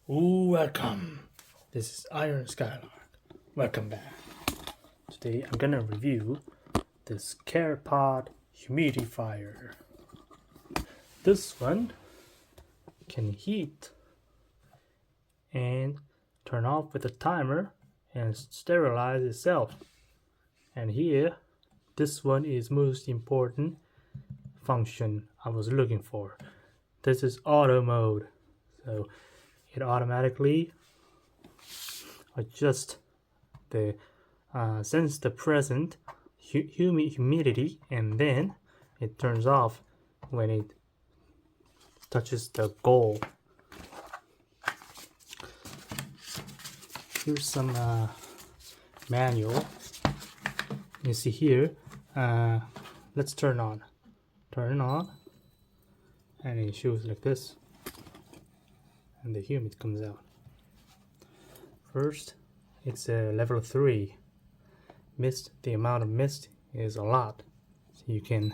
Welcome. This is Dr.Skylark. Welcome back. Today I'm gonna review this Carepod humidifier. This one can heat and turn off with a timer and sterilize itself. And here, this one is most important function I was looking for. This is auto mode, so it automatically adjusts the sense the present humidity, and then it turns off when it touches the goal. Here's some manual. You see here. Let's turn on, and it shows like this, and the humid comes out. First, it's a level 3. Mist. The amount of mist is a lot, so you can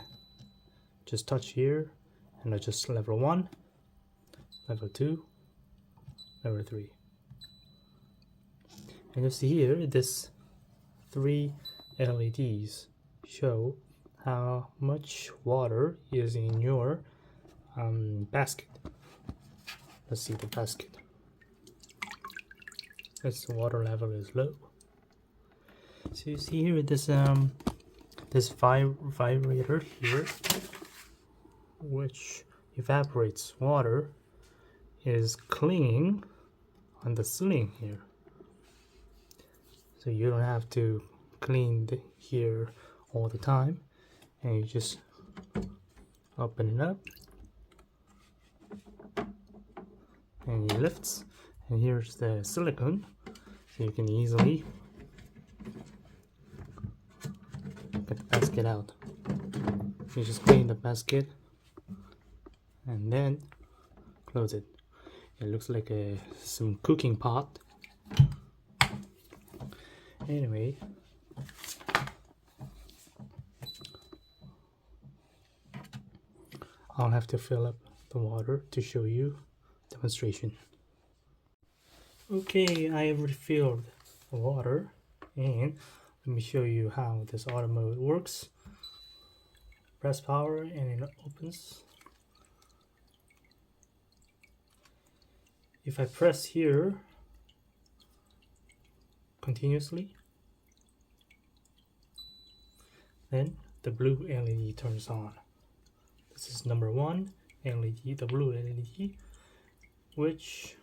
just touch here and adjust level 1, level 2, level 3. And you see here, this 3 LEDs show how much water is in your basket. Let's see the basket. Its water level is low. So you see here this vibrator here, which evaporates water, is clinging on the ceiling here. So you don't have to clean here all the time, and you just open it up and it lifts, and here's the silicone, so you can easily get the basket out. You just clean the basket and then close it. It looks like some cooking pot. Anyway, I'll have to fill up the water to show you demonstration. Okay, I have refilled the water, and let me show you how this auto mode works. Press power and it opens. If I press here continuously, then the blue LED turns on. This is number 1 LED, the blue LED, which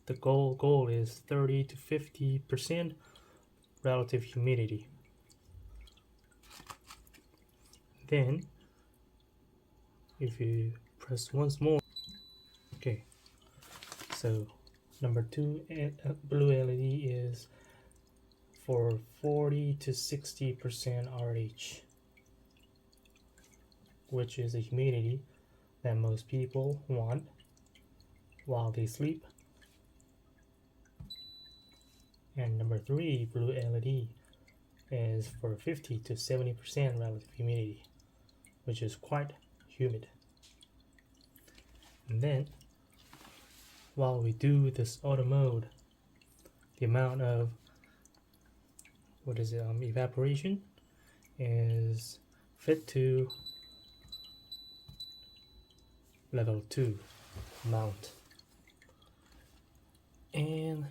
the goal is 30 to 50% relative humidity. Then if you press once more, okay, so number 2 blue LED is for 40 to 60% RH, which is the humidity that most people want while they sleep. And number 3 blue LED is for 50 to 70% relative humidity, which is quite humid. And then while we do this auto mode, the amount of evaporation is fit to level 2 amount. And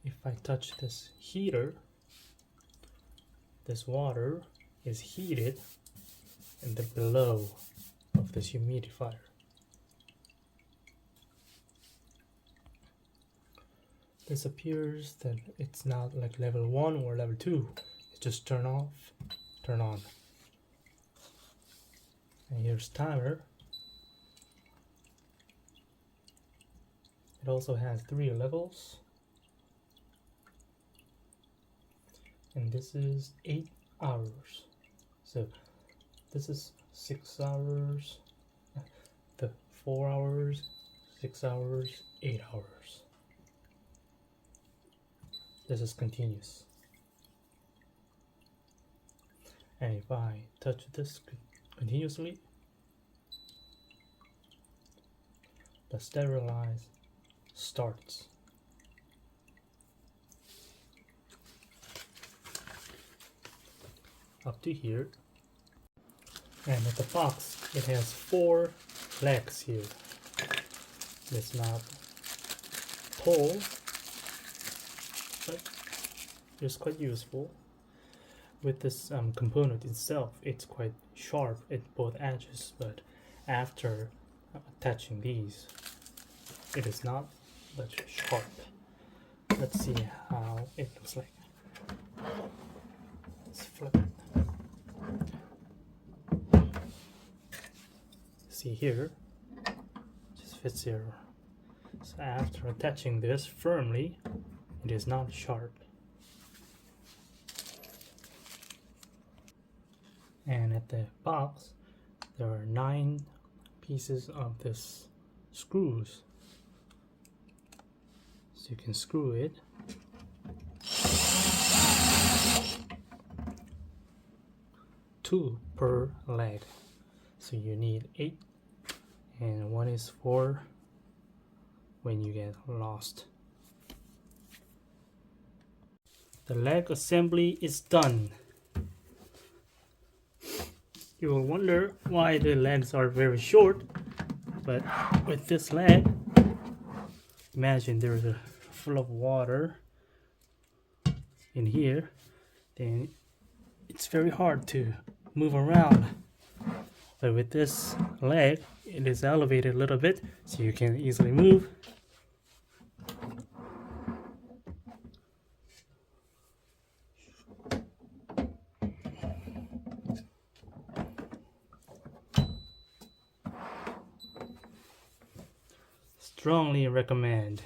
if I touch this heater, this water is heated in the below of this humidifier. This appears that it's not like level 1 or level 2. It's just turn off, turn on. And here's timer. It also has 3 levels. And this is 8 hours. So this is 6 hours, the 4 hours, 6 hours, 8 hours. This is continuous. And if I touch this continuously, the sterilize starts. Up to here, and at the box it has 4 legs here. It's not tall, but it's quite useful. With this component itself, it's quite sharp at both edges, but after attaching these, it is not that sharp. Let's see how it looks like. Let's flip it. See here, just fits here. So after attaching this firmly, it is not sharp. And at the box, there are 9 pieces of this screws. So you can screw it. Two per leg. So you need 8, and 1 is for when you get lost. The leg assembly is done. You will wonder why the legs are very short, but with this leg, imagine there's a full of water in here, then it's very hard to move around. But with this leg, it is elevated a little bit, so you can easily move. Strongly recommend.